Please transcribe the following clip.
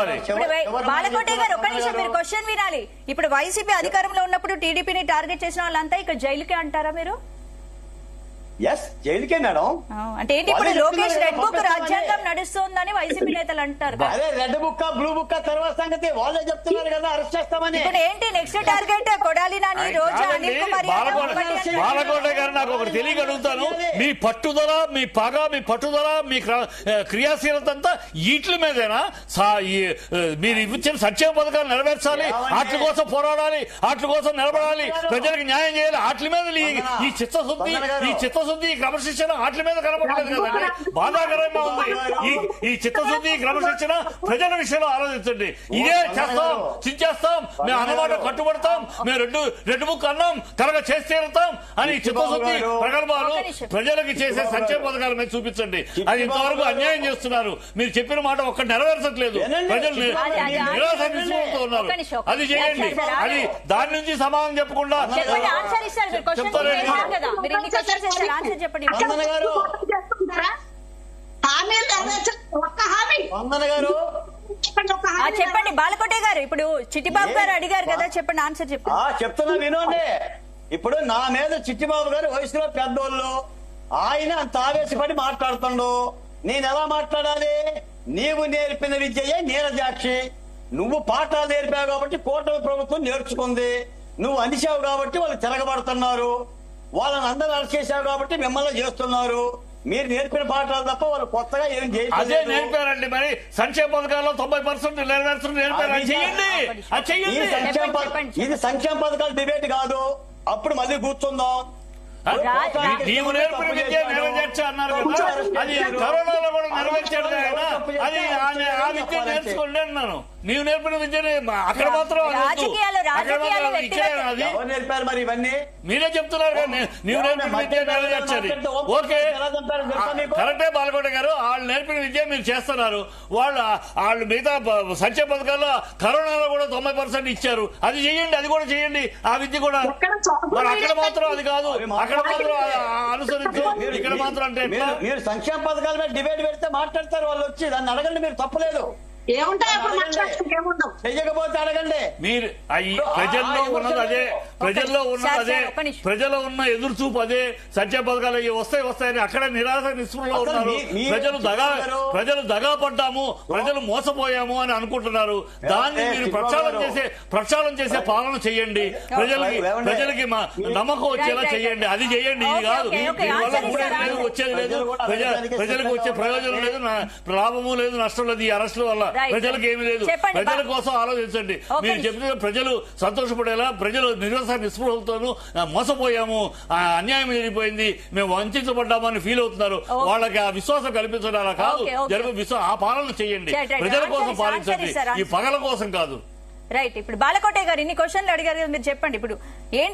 కావాలి. బాలకోటే గారు ఒక్క నిమిషం మీరు క్వశ్చన్ వినాలి. ఇప్పుడు వైసీపీ అధికారంలో ఉన్నప్పుడు టీడీపీని టార్గెట్ చేసిన వాళ్ళంతా ఇక్కడ జైలుకే అంటారా మీరు? ఎస్, జైలుకే మేడం. అంటే ఏంటి ఇప్పుడు లోకేష్ రెడ్ బుక్ రాజ్యాంగం నడుస్తోందని వైసీపీ నేతలు అంటారు. అదే రెడ్ బుక్ బ్లూ బుక్ తర్వాత సంగతి వాళ్ళే చెప్తున్నారు కదా, అరెస్ట్ చేస్తామని. ఇప్పుడు ఏంటి నెక్స్ట్ టార్గెట్? కొడాలి నాని, రోజా, అనిల్ కుమార్ బాలకోట గారు నాకు ఒకటి తెలియగలుగుతాను. మీ పట్టుదల, మీ పగ, మీ పట్టుదల, మీ క్రియాశీలత అంతా వీటి మీదేనా? మీరు ఇచ్చిన సంక్షేమ పథకాలు నెరవేర్చాలి, వాటి కోసం పోరాడాలి, వాటి కోసం నిలబడాలి, ప్రజలకు న్యాయం చేయాలి, వాటి మీద ఈ చిత్తశుద్ధి ఈ క్రమశిక్షణ వాటి మీద కనపడలేదు కదండి. బాధాకరంగా ఉంది. ఈ చిత్తశుద్ధి క్రమశిక్షణ ప్రజల విషయంలో ఆలోచించండి. ఇదే చేస్తాం, చించేస్తాం, మేము అన్నమాట కట్టుబడతాం, మేము రెడ్ బుక్ అన్నాం, కనుక చేసి తీరుతాం అని చిత్తశుద్ధి ప్రగల్భాలు ప్రజలకు చేసే సంక్షేమ పథకాల మీద చూపించండి. అది ఇంతవరకు అన్యాయం చేస్తున్నారు. మీరు చెప్పిన మాట ఒక్కటి నెరవేర్చట్లేదు. ప్రజలు నిరాశ నిస్పృహతో ఉన్నారు. అది చేయండి. అది దాని నుంచి సమాధానం చెప్పకుండా చెప్పండి. చెప్పండి బాలకోటే గారు, ఇప్పుడు చిట్టిబాబు గారు అడిగారు కదా, చెప్పండి ఆన్సర్ చెప్పండి. చెప్తున్నా వినండి. ఇప్పుడు నా మీద చిట్టిబాబు గారు వయసులో పెద్దోళ్ళు, ఆయన అంత ఆవేశపడి మాట్లాడుతుండు. నేను ఎలా మాట్లాడాలి? నీవు నేర్పిన విద్యయే నీరజాక్షి. నువ్వు పాఠాలు నేర్పావు కాబట్టి కూటమి ప్రభుత్వం నేర్చుకుంది. నువ్వు అనిచావు కాబట్టి వాళ్ళు తిరగబడుతున్నారు. వాళ్ళని అందరూ అరెస్ట్ చేశావు కాబట్టి మిమ్మల్ని చేస్తున్నారు. మీరు నేర్పిన పాఠాలు తప్ప వాళ్ళు కొత్తగా ఏం చేయాలి? అదే నేర్పారండి. మరి సంక్షేమ పథకాల్లో 90% నెరవేర్చడం నేర్పారు. ఇది సంక్షేమ పథకాల డిబేట్ కాదు. అప్పుడు మళ్ళీ కూర్చుందాం. నీవు నేర్పిన విద్య నెరవేర్చా అన్నారు కదా, అది కరోనాలో కూడా నెరవేర్చాడు కదా. అది ఆ విద్య నేర్చుకోండి అన్నాను. నీవు నేర్పిన విద్యని అక్కడ మాత్రం నేర్పారు. మరి ఇవన్నీ మీరే చెప్తున్నారు కదా, నీవు నేర్పిన విద్య నెరవేర్చాలి. ఓకే, కరెక్టే బాలకోట గారు. వాళ్ళు నేర్పిన విద్య మీరు చేస్తున్నారు. వాళ్ళు మిగతా సంక్షేమ పథకాల్లో కరోనాలో కూడా 90% ఇచ్చారు. అది చేయండి, అది కూడా చేయండి. ఆ విద్య కూడా మరి అక్కడ మాత్రం అది కాదు, అక్కడ మాత్రం అనుసరించు, ఇక్కడ మాత్రం అంటే మీరు సంక్షేమ పథకాల మీద డిబేట్ పెడితే మాట్లాడతారు వాళ్ళు వచ్చి. దాన్ని అడగండి, మీరు తప్పలేదు. చెయ్యకపోతే అడగండి. మీరు ప్రజల్లో ఉన్నది అదే, ప్రజల్లో ఉన్న ఎదురు చూపు అదే. సంక్షేమ పథకాలు వస్తాయని అక్కడ నిరాశ నిస్పృహలో ఉన్నారు. ప్రజలు దగా పడ్డాము, ప్రజలు మోసపోయాము అని అనుకుంటున్నారు. దాన్ని మీరు ప్రక్షాళన చేసే పాలన చెయ్యండి. ప్రజలకి నమ్మకం వచ్చేలా చెయ్యండి. అది చెయ్యండి. ఇది కాదు దీనివల్ల వచ్చేది లేదు, ప్రజలకు వచ్చే ప్రయోజనం లేదు, లాభము లేదు, నష్టం లేదు. ఈ అరెస్టుల వల్ల ప్రజలకు ఏమీ లేదు. ప్రజల కోసం ఆలోచించండి. మీరు చెప్తే ప్రజలు సంతోషపడేలా, ప్రజలు నిరాశ నిస్పృహలతోనూ మోసపోయాము, అన్యాయం జరిగిపోయింది, మేము వంచబడ్డామని ఫీల్ అవుతున్నారు. వాళ్ళకి ఆ విశ్వాసం కల్పించడం అలా కాదు. ఆ పాలన చేయండి. ప్రజల కోసం పాలించండి, ఈ పగల కోసం కాదు. రైట్. ఇప్పుడు బాలకోటే గారు ఇన్ని క్వశ్చన్లు అడిగారు, మీరు చెప్పండి ఇప్పుడు ఏంటి